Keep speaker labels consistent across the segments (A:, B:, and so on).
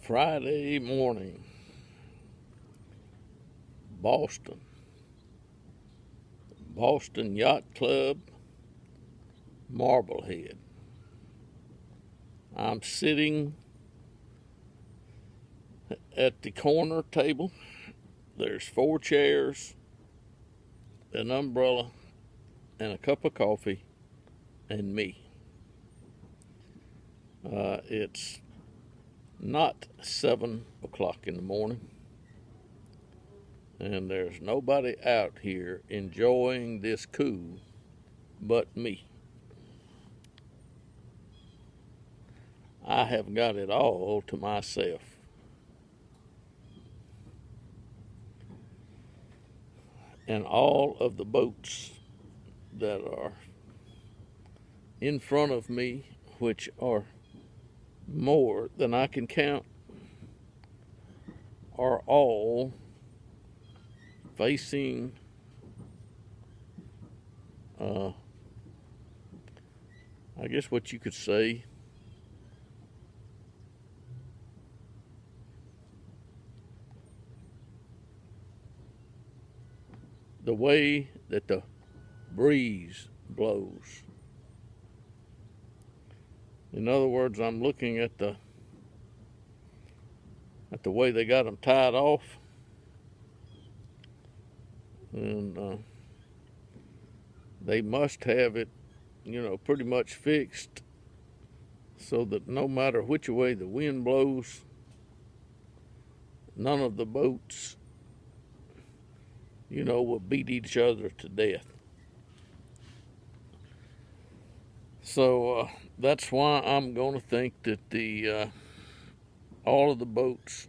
A: Friday morning, Boston. Boston Yacht Club, Marblehead. I'm sitting at the corner table. There's 4 chairs, an umbrella, and a cup of coffee, and me. It's not 7 o'clock in the morning, and there's nobody out here enjoying this cool but me. I have got it all to myself. And all of the boats that are in front of me, which are more than I can count, are all facing I guess what you could say the way that the breeze blows. In other words, I'm looking at the way they got them tied off, and they must have it, pretty much fixed so that no matter which way the wind blows, none of the boats, will beat each other to death. So that's why I'm going to think that all of the boats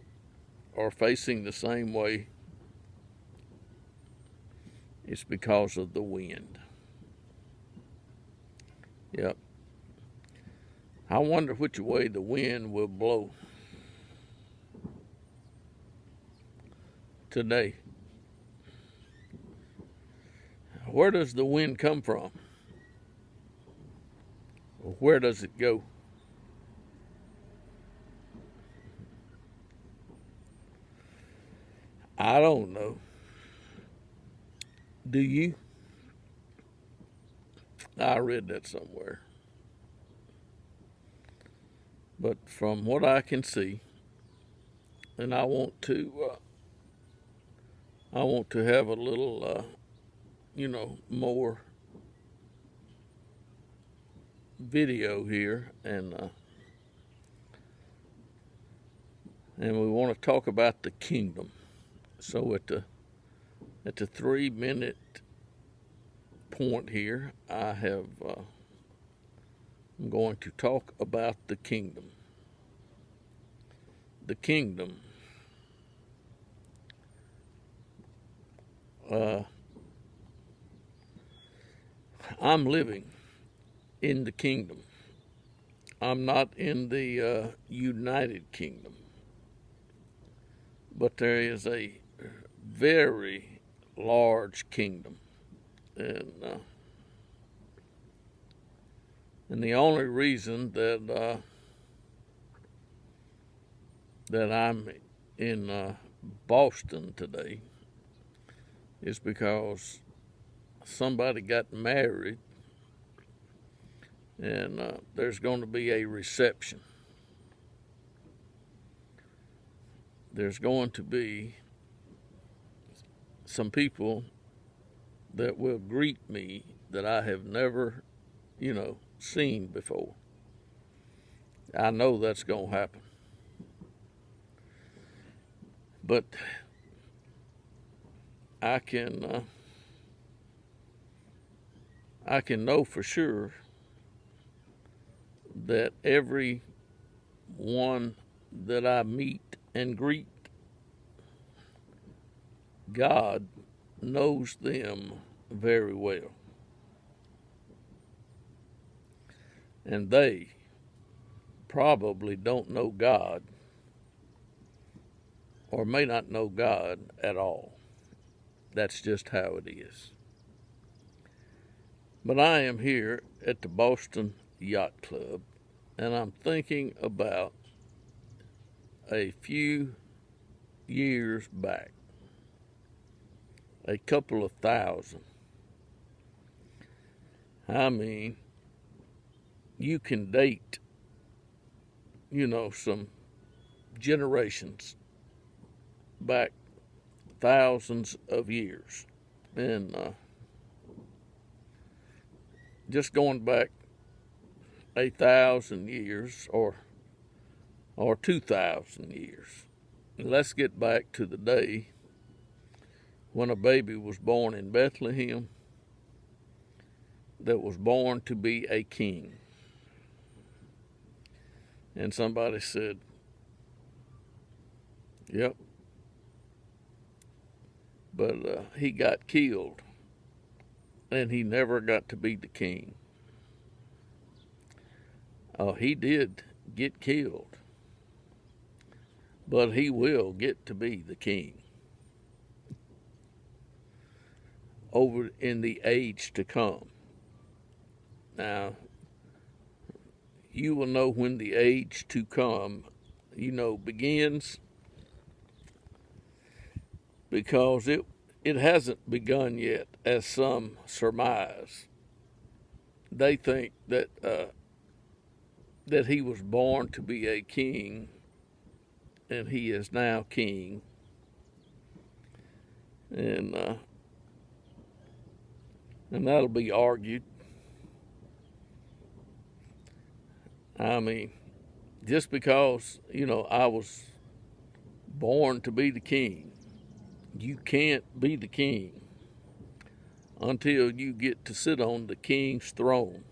A: are facing the same way. It's because of the wind. Yep. I wonder which way the wind will blow today. Where does the wind come from? Where does it go? I don't know. Do you? I read that somewhere. But from what I can see, and I want to have a little, more video here, and we want to talk about the kingdom. So at the 3-minute point here, I'm going to talk about the kingdom. The kingdom. I'm living in the kingdom. I'm not in the United Kingdom. But there is a very large kingdom. And the only reason that I'm in Boston today is because somebody got married, and there's going to be a reception. There's going to be some people that will greet me that I have never, seen before. I know that's going to happen. But I can know for sure that every one that I meet and greet, God knows them very well. And they probably don't know God, or may not know God at all. That's just how it is. But I am here at the Boston Yacht Club, and I'm thinking about a few years back, a couple of thousand. I mean, you can date, some generations back thousands of years. And just going back 1,000 years or 2,000 years. Let's get back to the day when a baby was born in Bethlehem that was born to be a king. And somebody said, yep, but he got killed and he never got to be the king. He did get killed, but he will get to be the king over in the age to come. Now, you will know when the age to come, begins, because it hasn't begun yet, as some surmise. They think that he was born to be a king, and he is now king. And that'll be argued. I mean, just because, I was born to be the king, you can't be the king until you get to sit on the king's throne.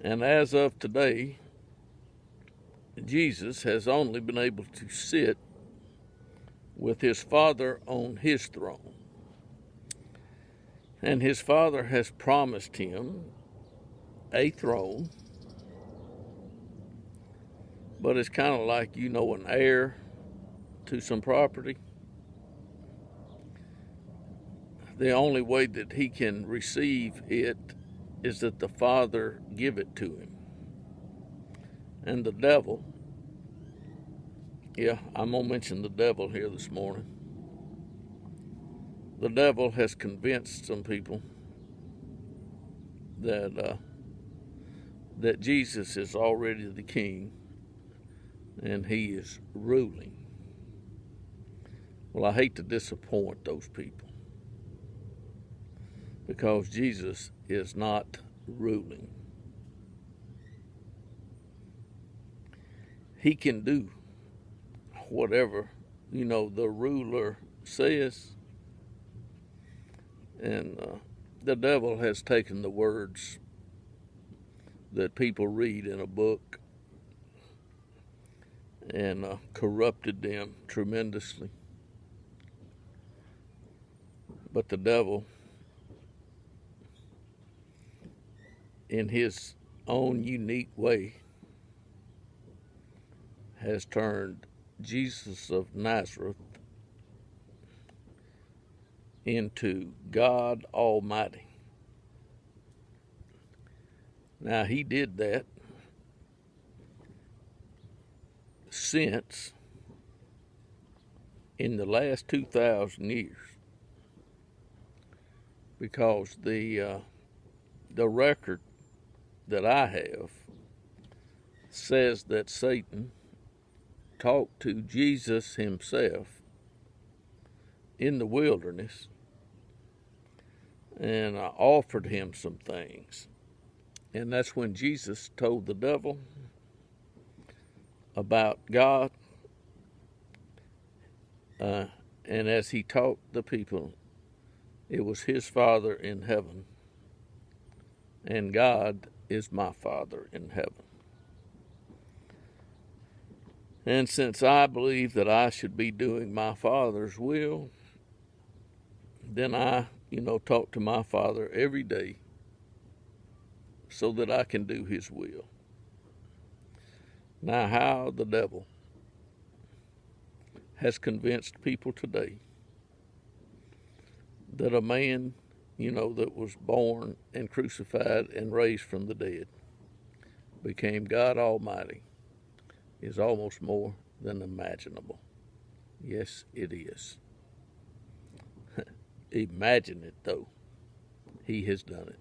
A: And as of today, Jesus has only been able to sit with his Father on his throne. And his Father has promised him a throne, but it's kind of like, an heir to some property. The only way that he can receive it is that the Father give it to him. And the devil, I'm going to mention the devil here this morning. The devil has convinced some people that Jesus is already the king and he is ruling. Well, I hate to disappoint those people, because Jesus is not ruling. He can do whatever, the ruler says. And the devil has taken the words that people read in a book and corrupted them tremendously. But the devil, in his own unique way, has turned Jesus of Nazareth into God Almighty. Now, he did that since in the last 2,000 years, because the record that I have says that Satan talked to Jesus himself in the wilderness and offered him some things. And that's when Jesus told the devil about God. And as he taught the people, it was his Father in heaven, and God is my Father in heaven. And since I believe that I should be doing my Father's will, then I, talk to my Father every day so that I can do his will. Now, how the devil has convinced people today that a man, that was born and crucified and raised from the dead became God Almighty, is almost more than imaginable. Yes, it is. Imagine it, though. He has done it.